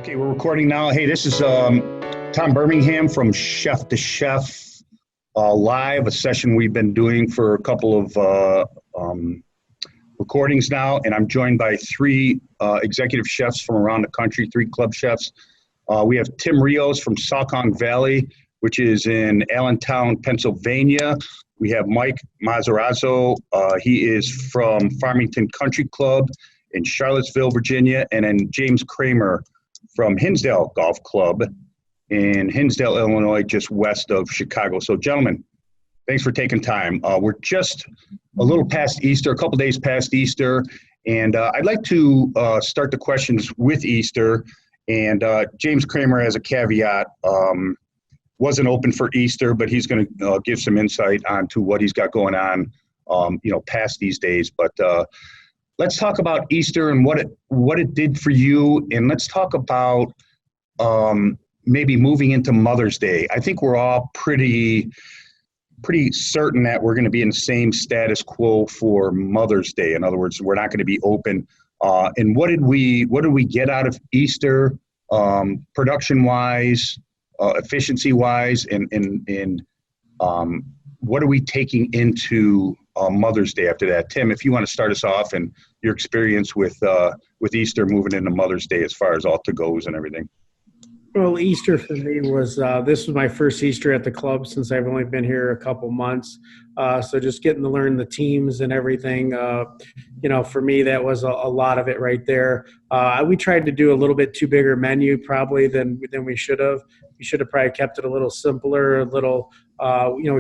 Okay, we're recording now. Hey, this is Tom Birmingham from Chef to Chef Live, a session we've been doing for a couple of recordings now, and I'm joined by three executive chefs from around the country, three club chefs. We have Tim Rios from Saucon Valley, which is in Allentown, Pennsylvania. We have Mike Matarazzo. He is from Farmington Country Club in Charlottesville, Virginia, and then James Kremer from Hinsdale Golf Club in Hinsdale, Illinois, just west of Chicago. So, gentlemen, thanks for taking time. We're just a little past Easter, a couple days past Easter, and I'd like to start the questions with Easter. And James Kremer, as a caveat, wasn't open for Easter, but he's going to give some insight onto what he's got going on, past these days. But let's talk about Easter and what it did for you, and let's talk about maybe moving into Mother's Day. I think we're all pretty certain that we're going to be in the same status quo for Mother's Day. In other words, we're not going to be open. And what did we get out of Easter, production-wise, efficiency-wise, and what are we taking into Mother's Day after that? Tim, if you want to start us off and your experience with Easter moving into Mother's Day as far as all to-goes and everything. Well, Easter for me was, this was my first Easter at the club since I've only been here a couple months. So just getting to learn the teams and everything, for me, that was a lot of it right there. We tried to do a little bit too bigger menu probably than we should have. We should have probably kept it a little simpler,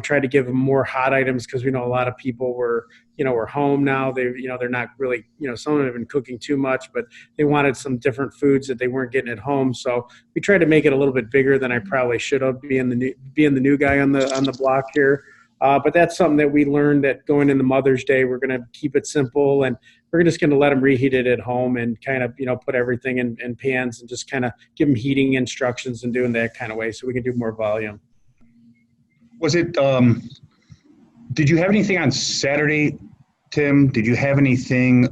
tried to give them more hot items because we know a lot of people were home now. They're not really, some of them have been cooking too much, but they wanted some different foods that they weren't getting at home. So we tried to make it a little bit bigger than I probably should have, being the new guy on the block here. But that's something that we learned, that going into Mother's Day, we're going to keep it simple, and we're just going to let them reheat it at home and kind of, put everything in pans and just kind of give them heating instructions and doing that kind of way so we can do more volume. Was it, did you have anything on Saturday, Tim? Did you have anything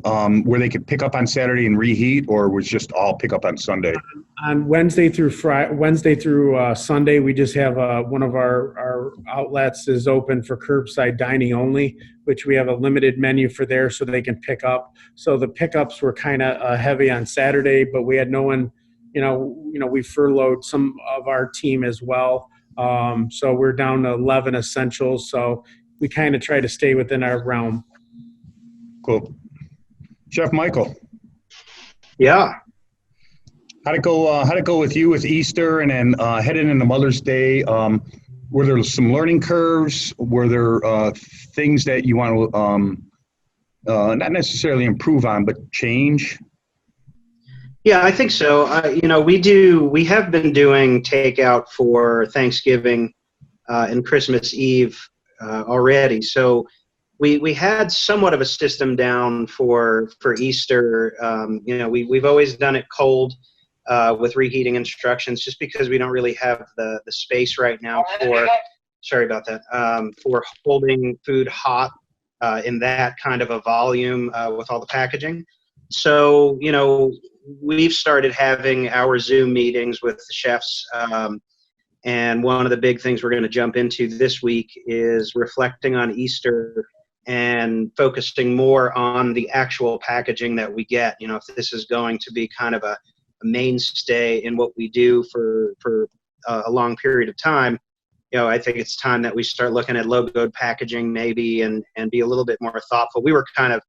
where they could pick up on Saturday and reheat, or was just all pick up on Sunday? On Wednesday through Sunday, we just have one of our outlets is open for curbside dining only, which we have a limited menu for there so they can pick up. So the pickups were kind of heavy on Saturday, but we had no one, we furloughed some of our team as well. So we're down to 11 essentials. So we kind of try to stay within our realm. Cool. Chef Michael. Yeah. How'd it go with you with Easter and then heading into Mother's Day? Were there some learning curves? Were there things that you want to not necessarily improve on, but change? Yeah, I think so. We have been doing takeout for Thanksgiving and Christmas Eve already. So we had somewhat of a system down for Easter. We've always done it cold with reheating instructions, just because we don't really have the space right now for holding food hot in that kind of a volume with all the packaging. So, we've started having our Zoom meetings with the chefs. And one of the big things we're going to jump into this week is reflecting on Easter and focusing more on the actual packaging that we get. If this is going to be kind of a mainstay in what we do for a long period of time, I think it's time that we start looking at logoed packaging maybe and be a little bit more thoughtful. We were kind of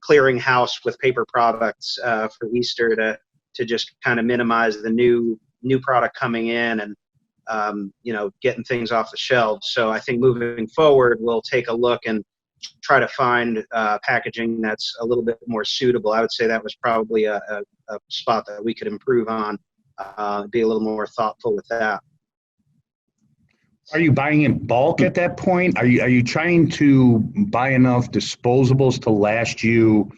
clearing house with paper products for Easter to just kind of minimize the new product coming in and getting things off the shelves. So I think moving forward, we'll take a look and try to find packaging that's a little bit more suitable. I would say that was probably a spot that we could improve on, be a little more thoughtful with that. Are you buying in bulk at that point? Are you trying to buy enough disposables to last you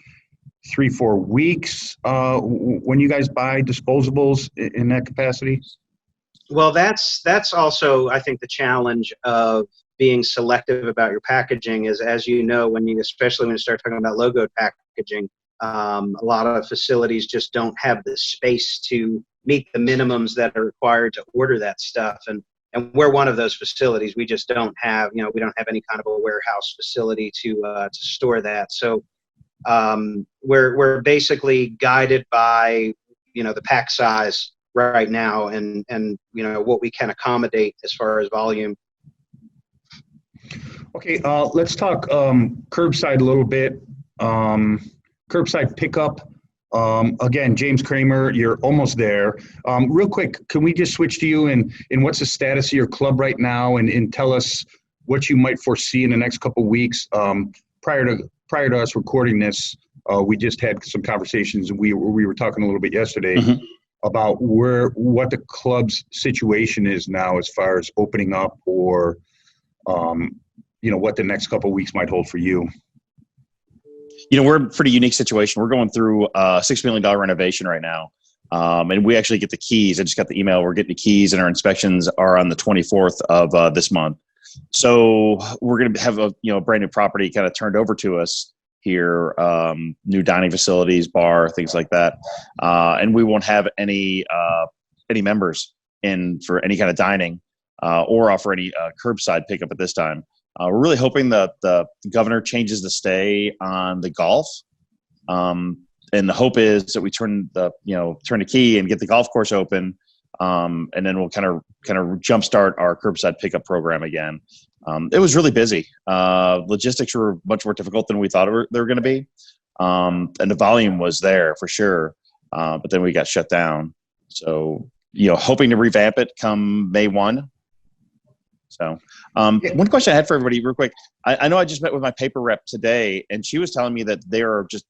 3-4 weeks when you guys buy disposables in that capacity? Well, that's also, I think, the challenge of being selective about your packaging is, as you know, especially when you start talking about logoed packaging, A lot of facilities just don't have the space to meet the minimums that are required to order that stuff. And we're one of those facilities. We just don't have, we don't have any kind of a warehouse facility to store that. So we're basically guided by, the pack size right now and what we can accommodate as far as volume. Okay, let's talk curbside a little bit. Curbside pickup. Again, James Kremer, you're almost there. Real quick, can we just switch to you and what's the status of your club right now and tell us what you might foresee in the next couple of weeks? Prior to us recording this, we just had some conversations and we were talking a little bit yesterday about what the club's situation is now as far as opening up or what the next couple of weeks might hold for you. We're in a pretty unique situation. We're going through a $6 million renovation right now. And we actually get the keys. I just got the email. We're getting the keys and our inspections are on the 24th of this month. So we're going to have a brand new property kind of turned over to us here, new dining facilities, bar, things like that. And we won't have any members in for any kind of dining or offer any curbside pickup at this time. We're really hoping that the governor changes the stay on the golf. And the hope is that we turn the key and get the golf course open. And then we'll kind of jumpstart our curbside pickup program again. It was really busy. Logistics were much more difficult than we thought they were going to be. And the volume was there for sure. But then we got shut down. So, hoping to revamp it come May 1. So one question I had for everybody real quick. I know I just met with my paper rep today and she was telling me that there are just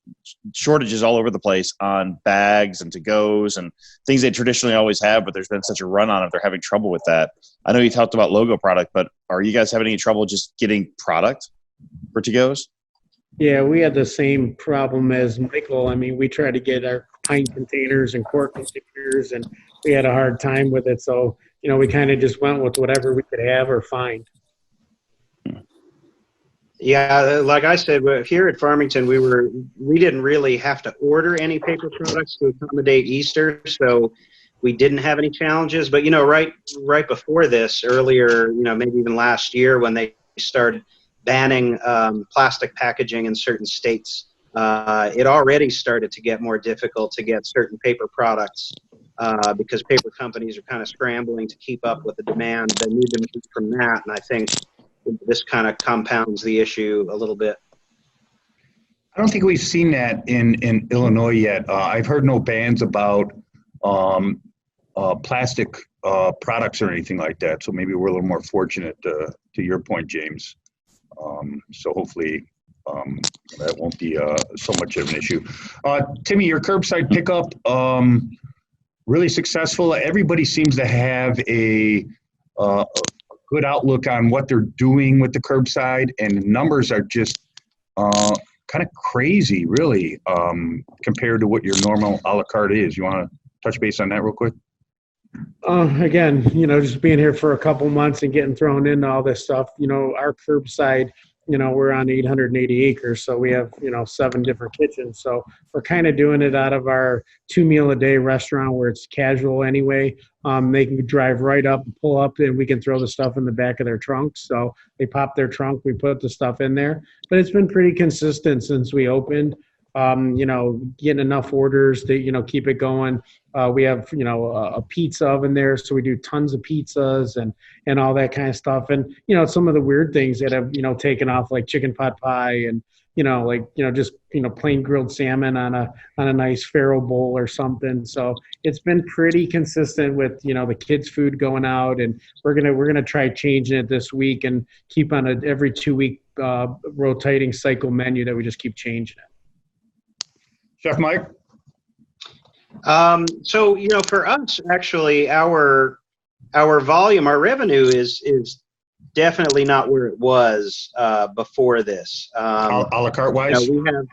shortages all over the place on bags and to-goes and things they traditionally always have, but there's been such a run on it. They're having trouble with that. I know you talked about logo product, but are you guys having any trouble just getting product for to-goes? Yeah, we had the same problem as Michael. I mean, we tried to get our pint containers and quart containers and we had a hard time with it. So, we kind of just went with whatever we could have or find. Yeah, like I said, here at Farmington, we didn't really have to order any paper products to accommodate Easter, so we didn't have any challenges. But right before this, earlier, maybe even last year, when they started banning plastic packaging in certain states, it already started to get more difficult to get certain paper products. Because paper companies are kind of scrambling to keep up with the demand, the new demand from that. And I think this kind of compounds the issue a little bit. I don't think we've seen that in Illinois yet. I've heard no bans about plastic products or anything like that. So maybe we're a little more fortunate to your point, James. So hopefully that won't be so much of an issue. Timmy, your curbside pickup, really successful. Everybody seems to have a good outlook on what they're doing with the curbside, and the numbers are just kind of crazy, really, compared to what your normal a la carte is. You want to touch base on that real quick? Again, just being here for a couple months and getting thrown into all this stuff, our curbside, we're on 880 acres, so we have, 7 different kitchens. So we're kind of doing it out of our 2-meal-a-day restaurant where it's casual anyway. They can drive right up, pull up, and we can throw the stuff in the back of their trunks. So they pop their trunk, we put the stuff in there. But it's been pretty consistent since we opened. Getting enough orders to, keep it going. We have, a pizza oven there, so we do tons of pizzas and all that kind of stuff. And, some of the weird things that have, taken off, like chicken pot pie and, just, plain grilled salmon on a nice Faro bowl or something. So it's been pretty consistent with, the kids' food going out, and we're going to try changing it this week and keep on a every 2-week rotating cycle menu that we just keep changing it. Chef Mike? So, for us, actually, our volume, our revenue is definitely not where it was before this. A la carte wise? And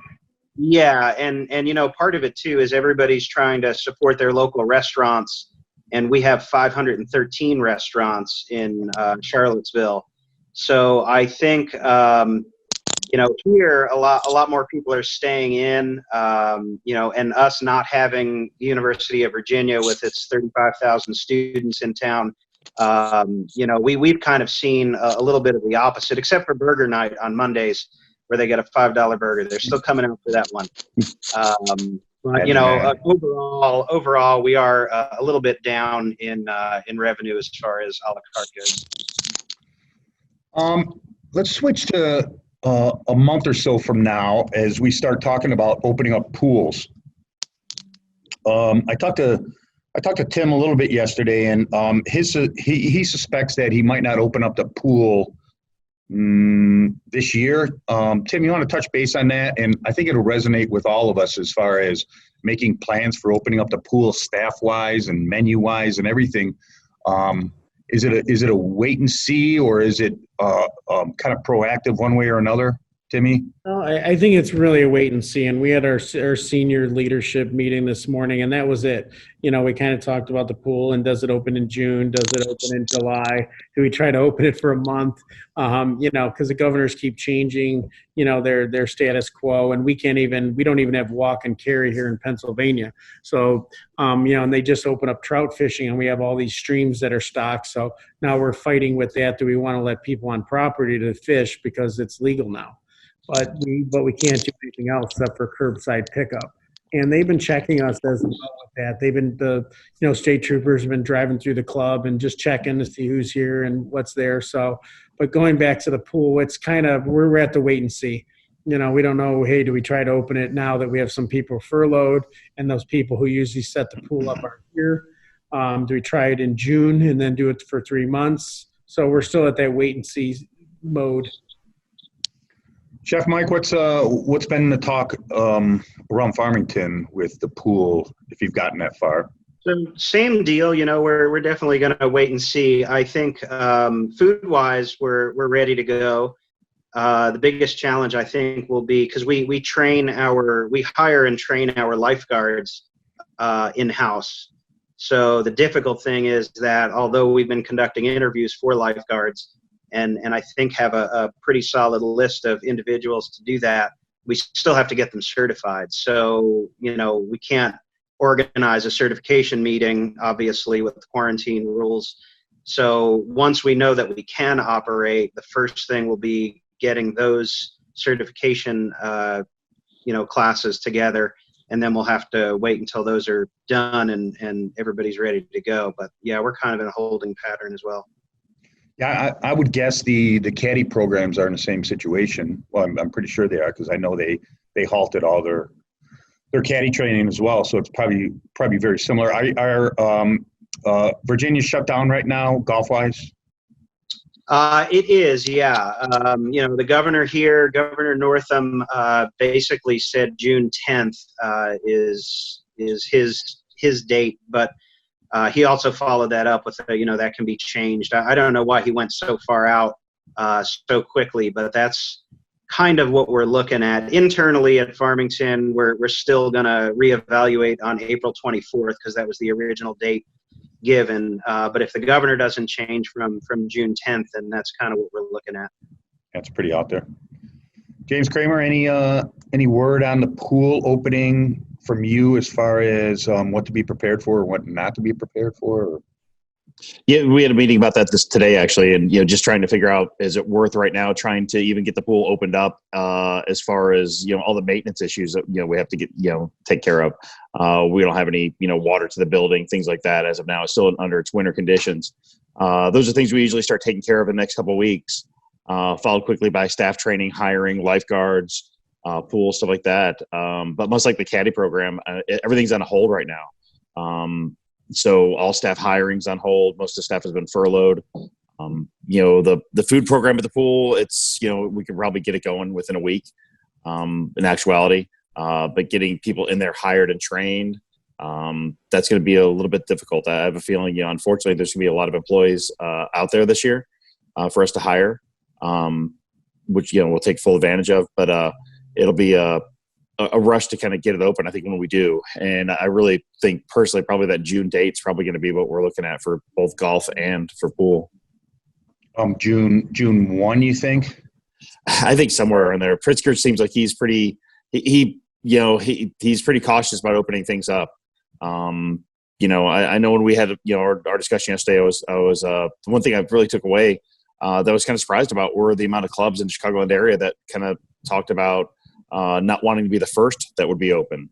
part of it too is everybody's trying to support their local restaurants, and we have 513 restaurants in Charlottesville. So I think here a lot more people are staying in, and us not having the University of Virginia with its 35,000 students in town, we've kind of seen a little bit of the opposite, except for burger night on Mondays, where they get a $5 burger. They're still coming out for that one. But overall, we are a little bit down in revenue as far as a la carte goes. Let's switch to a month or so from now as we start talking about opening up pools. I talked to Tim a little bit yesterday, and he suspects that he might not open up the pool this year. Tim, you want to touch base on that? And I think it'll resonate with all of us as far as making plans for opening up the pool staff-wise and menu-wise and everything. Is it a wait and see, or is it kind of proactive one way or another, Timmy? No, I think it's really a wait and see. And we had our senior leadership meeting this morning, and that was it. We kind of talked about the pool, and does it open in June? Does it open in July? Do we try to open it for a month? Because the governors keep changing, their status quo, and we don't even have walk and carry here in Pennsylvania. So, and they just open up trout fishing, and we have all these streams that are stocked. So now we're fighting with that. Do we want to let people on property to fish because it's legal now? But we can't do anything else except for curbside pickup. And they've been checking us as well with that. They've been state troopers have been driving through the club and just checking to see who's here and what's there. So, but going back to the pool, it's kind of, we're at the wait and see. We don't know, hey, do we try to open it now that we have some people furloughed and those people who usually set the pool up aren't here? Do we try it in June and then do it for 3 months? So we're still at that wait and see mode. Chef Mike, what's been the talk around Farmington with the pool, if you've gotten that far? So same deal, we're definitely going to wait and see. I think food-wise, we're ready to go. The biggest challenge, I think, will be because we hire and train our lifeguards in-house. So the difficult thing is that although we've been conducting interviews for lifeguards, and I think have a pretty solid list of individuals to do that, we still have to get them certified. So, we can't organize a certification meeting, obviously, with the quarantine rules. So once we know that we can operate, the first thing will be getting those certification, classes together. And then we'll have to wait until those are done and everybody's ready to go. But yeah, we're kind of in a holding pattern as well. Yeah, I would guess the caddy programs are in the same situation. Well, I'm pretty sure they are, because I know they halted all their caddy training as well. So it's probably very similar. Are Virginia shut down right now, golf-wise? It is, yeah. The governor here, Governor Northam, basically said June 10th is his date, but he also followed that up with, that can be changed. I don't know why he went so far out so quickly, but that's kind of what we're looking at. Internally at Farmington, we're still going to reevaluate on April 24th because that was the original date given. But if the governor doesn't change from June 10th, then that's kind of what we're looking at. That's pretty out there. James Kremer, any word on the pool opening from you as far as what to be prepared for or what not to be prepared for? Or? Yeah, we had a meeting about that today, actually, and just trying to figure out, is it worth right now trying to even get the pool opened up as far as all the maintenance issues that we have to get take care of. We don't have any water to the building, things like that as of now. It's still under its winter conditions. Those are things we usually start taking care of in the next couple of weeks, followed quickly by staff training, hiring, lifeguards, pool, stuff like that. But much like the caddy program, everything's on hold right now. So all staff hiring's on hold. Most of the staff has been furloughed. The food program at the pool, it's, we can probably get it going within a week, in actuality. But getting people in there hired and trained, that's going to be a little bit difficult. I have a feeling, unfortunately, there's going to be a lot of employees out there this year for us to hire, which, we'll take full advantage of. But it'll be a rush to kind of get it open, I think, when we do. And I really think personally probably that June date's probably going to be what we're looking at for both golf and for pool. June 1, you think? I think somewhere in there. Pritzker seems like he's pretty. He's pretty cautious about opening things up. I know when we had our discussion yesterday, I was the one thing I really took away that I was kind of surprised about were the amount of clubs in the Chicagoland area that kind of talked about not wanting to be the first that would be open.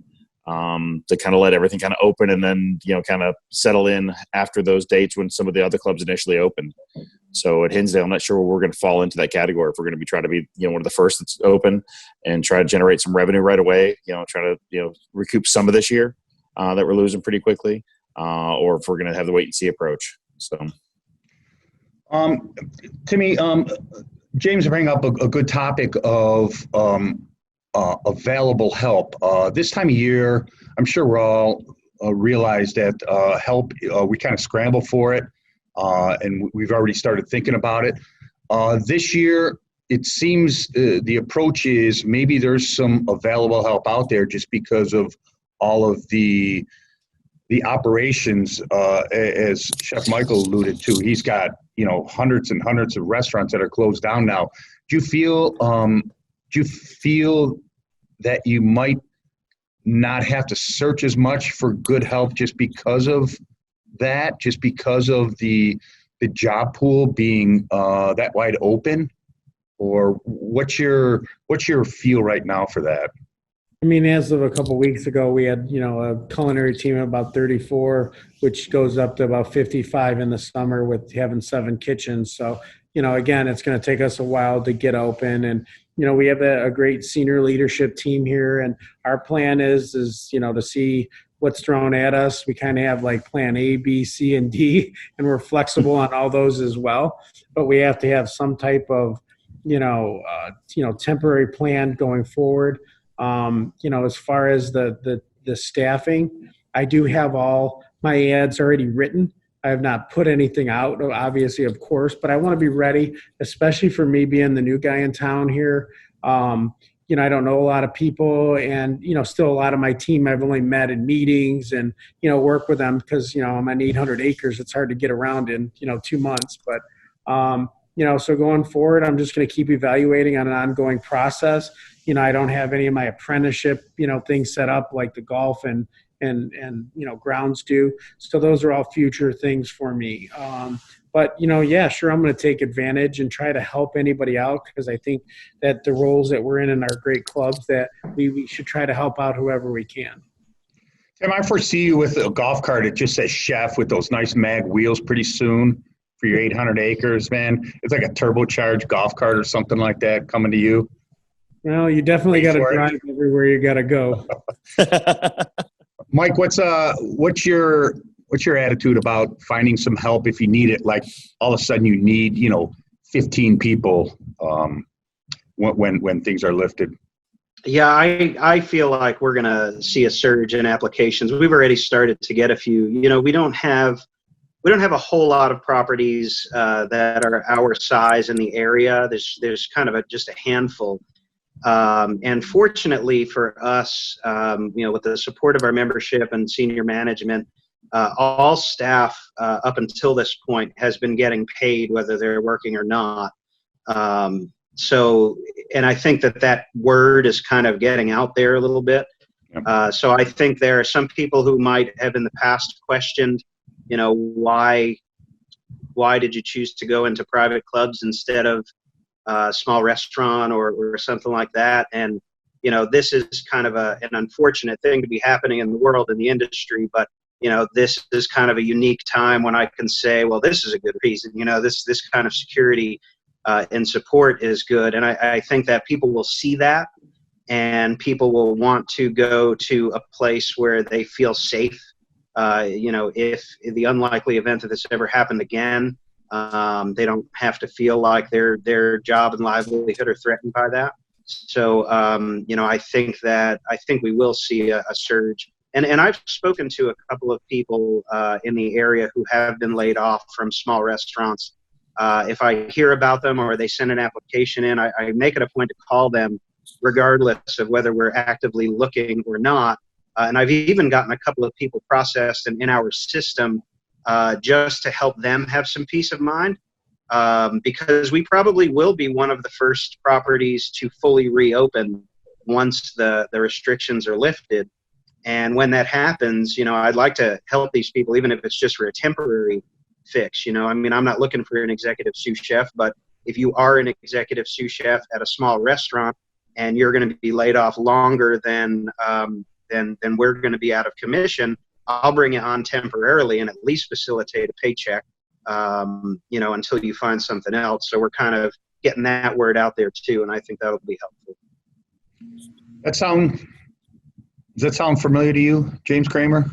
To kind of let everything kind of open and then, kind of settle in after those dates when some of the other clubs initially opened. So at Hinsdale, I'm not sure we're going to fall into that category if we're going to be trying to be, one of the first that's open and try to generate some revenue right away, try to, recoup some of this year that we're losing pretty quickly, or if we're going to have the wait and see approach. So, Timmy, James bring up a good topic of, available help. This time of year, I'm sure we're all realize that help, we kind of scramble for it, and we've already started thinking about it. This year, it seems the approach is maybe there's some available help out there just because of all of the operations, as Chef Michael alluded to. He's got, hundreds and hundreds of restaurants that are closed down now. Do you feel that you might not have to search as much for good help just because of that, just because of the job pool being that wide open? Or what's your feel right now for that? I mean, as of a couple of weeks ago, we had, a culinary team of about 34, which goes up to about 55 in the summer with having 7 kitchens. So, again, it's going to take us a while to get open. And, we have a great senior leadership team here. And our plan is to see what's thrown at us. We kind of have like plan A, B, C, and D, and we're flexible on all those as well. But we have to have some type of, temporary plan going forward. As far as the staffing, I do have all my ads already written. I have not put anything out, obviously, of course, but I want to be ready, especially for me being the new guy in town here. I don't know a lot of people, and, still a lot of my team I've only met in meetings and, work with them because, I'm on 800 acres. It's hard to get around in, 2 months. But, so going forward, I'm just going to keep evaluating on an ongoing process. I don't have any of my apprenticeship, things set up like the golf and grounds do. So those are all future things for me. But, yeah, sure, I'm going to take advantage and try to help anybody out because I think that the roles that we're in our great clubs that we should try to help out whoever we can. Tim, I foresee you with a golf cart that just says chef with those nice mag wheels pretty soon for your 800 acres, man. It's like a turbocharged golf cart or something like that coming to you. Well, you definitely got to drive everywhere you got to go. Mike, what's your attitude about finding some help if you need it? Like all of a sudden you need 15 people when things are lifted. Yeah, I feel like we're gonna see a surge in applications. We've already started to get a few. We don't have a whole lot of properties that are our size in the area. There's kind of just a handful. And fortunately for us, with the support of our membership and senior management, all staff up until this point has been getting paid whether they're working or not. And I think that word is kind of getting out there a little bit. So I think there are some people who might have in the past questioned, why did you choose to go into private clubs instead of a small restaurant or something like that? And, this is kind of an unfortunate thing to be happening in the world, in the industry, but, this is kind of a unique time when I can say, well, this is a good reason, this kind of security and support is good. And I think that people will see that and people will want to go to a place where they feel safe. If in the unlikely event that this ever happened again, they don't have to feel like their job and livelihood are threatened by that. So, I think we will see a surge. And I've spoken to a couple of people in the area who have been laid off from small restaurants. If I hear about them or they send an application in, I make it a point to call them regardless of whether we're actively looking or not. And I've even gotten a couple of people processed in our system just to help them have some peace of mind. because we probably will be one of the first properties to fully reopen once the restrictions are lifted. And when that happens, I'd like to help these people, even if it's just for a temporary fix. I mean, I'm not looking for an executive sous chef, but if you are an executive sous chef at a small restaurant and you're going to be laid off longer than we're going to be out of commission, I'll bring you on temporarily and at least facilitate a paycheck, until you find something else. So we're kind of getting that word out there too, and I think that'll be helpful. Does that sound familiar to you, James Kremer?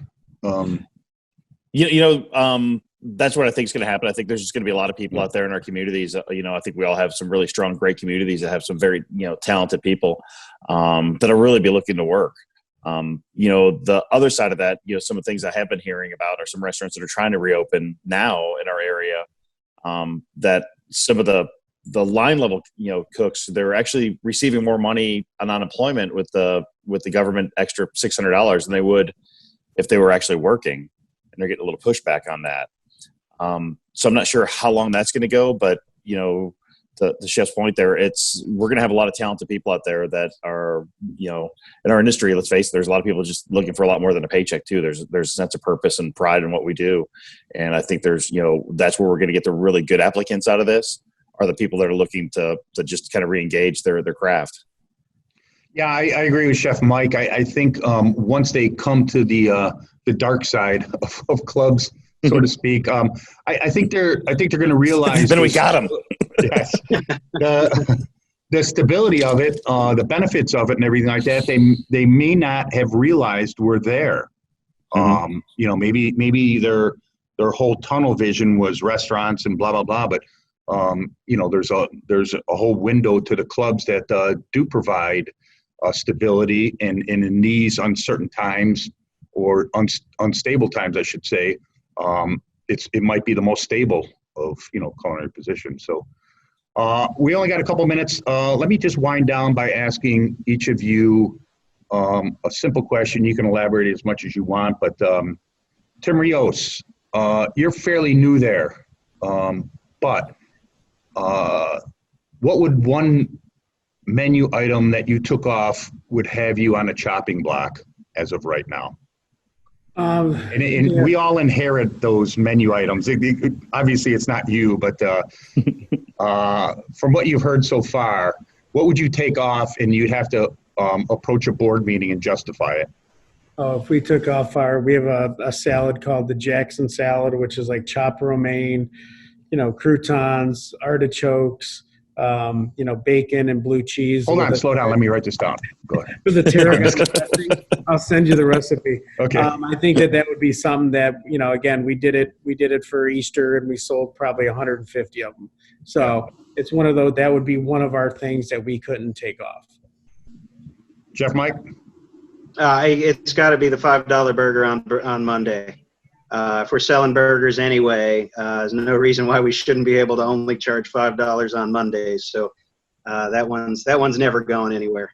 That's what I think is going to happen. I think there's just going to be a lot of people out there in our communities. I think we all have some really strong, great communities that have some very, talented people that'll really be looking to work. The other side of that, some of the things I have been hearing about are some restaurants that are trying to reopen now in our area, that some of the line level, cooks, they're actually receiving more money on unemployment with the government extra $600 than they would if they were actually working, and they're getting a little pushback on that. So I'm not sure how long that's going to go, but the chef's point there, we're going to have a lot of talented people out there that are, in our industry, let's face it, there's a lot of people just looking for a lot more than a paycheck too. There's a sense of purpose and pride in what we do. And I think that's where we're going to get the really good applicants out of this, are the people that are looking to just kind of re-engage their craft. Yeah, I agree with Chef Mike. I think once they come to the dark side of clubs, so to speak, I think they're going to realize. Then we got them. Yes, the stability of it, the benefits of it, and everything like that. They may not have realized were there. Maybe their whole tunnel vision was restaurants and blah blah blah, but there's a whole window to the clubs that do provide stability, and in these uncertain times, or unstable times, I should say, it might be the most stable of culinary positions. So we only got a couple minutes. Let me just wind down by asking each of you a simple question. You can elaborate as much as you want, but Tim Rios, you're fairly new there, but what would one menu item that you took off would have you on a chopping block as of right now? We all inherit those menu items. Obviously, it's not you, but from what you've heard so far, what would you take off and you'd have to approach a board meeting and justify it? Oh, if we took off we have a salad called the Jackson salad, which is like chopped romaine, croutons, artichokes, bacon and blue cheese. Hold on, slow down. Let me write this down. Go ahead. For the tarragon dressing, I'll send you the recipe. Okay. I think that would be something that, again, we did it for Easter and we sold probably 150 of them. So it's one of those, that would be one of our things that we couldn't take off. Chef Mike? It's got to be the $5 burger on Monday. If we're selling burgers anyway, there's no reason why we shouldn't be able to only charge $5 on Mondays. So that one's never going anywhere.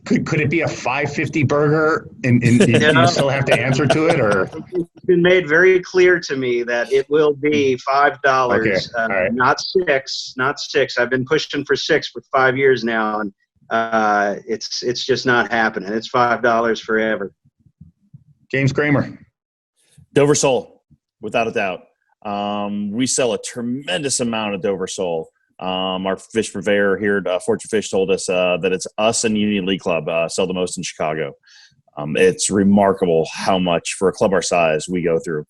Could it be a $5.50 burger and you still have to answer to it, or? It's been made very clear to me that it will be $5, okay. Right. Not six. I've been pushing for $6 for 5 years now, and it's just not happening. It's $5 forever. James Kremer. Dover sole, without a doubt. We sell a tremendous amount of Dover sole. Our fish purveyor here at Fortune Fish told us that it's us and Union League Club sell the most in Chicago. It's remarkable how much, for a club our size, we go through.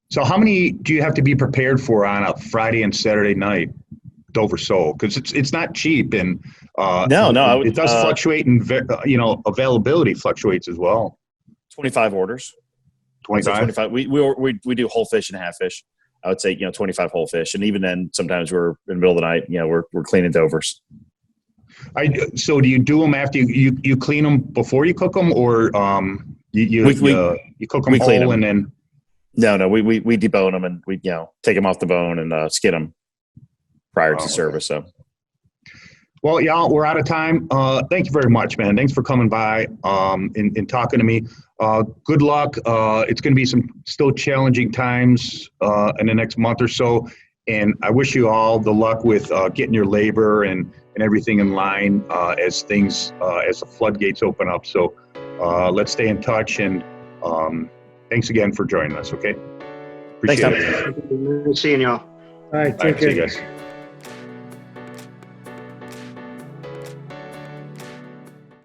So how many do you have to be prepared for on a Friday and Saturday night Dover sole? Because it's not cheap, and it does fluctuate, and availability fluctuates as well. 25 orders. 25. We do whole fish and half fish. I would say 25 whole fish, and even then, sometimes we're in the middle of the night. We're cleaning Dovers. So do you do them after you clean them before you cook them, or you cook them whole and then? No, we debone them, and we take them off the bone and skin them prior to service. So. Well, y'all, we're out of time. Thank you very much, man. Thanks for coming by and talking to me. Good luck. It's going to be some still challenging times in the next month or so. And I wish you all the luck with getting your labor and everything in line as the floodgates open up. So let's stay in touch, and thanks again for joining us, okay? Appreciate Thanks, it. Seeing y'all. All right, All take right, see care. you guys.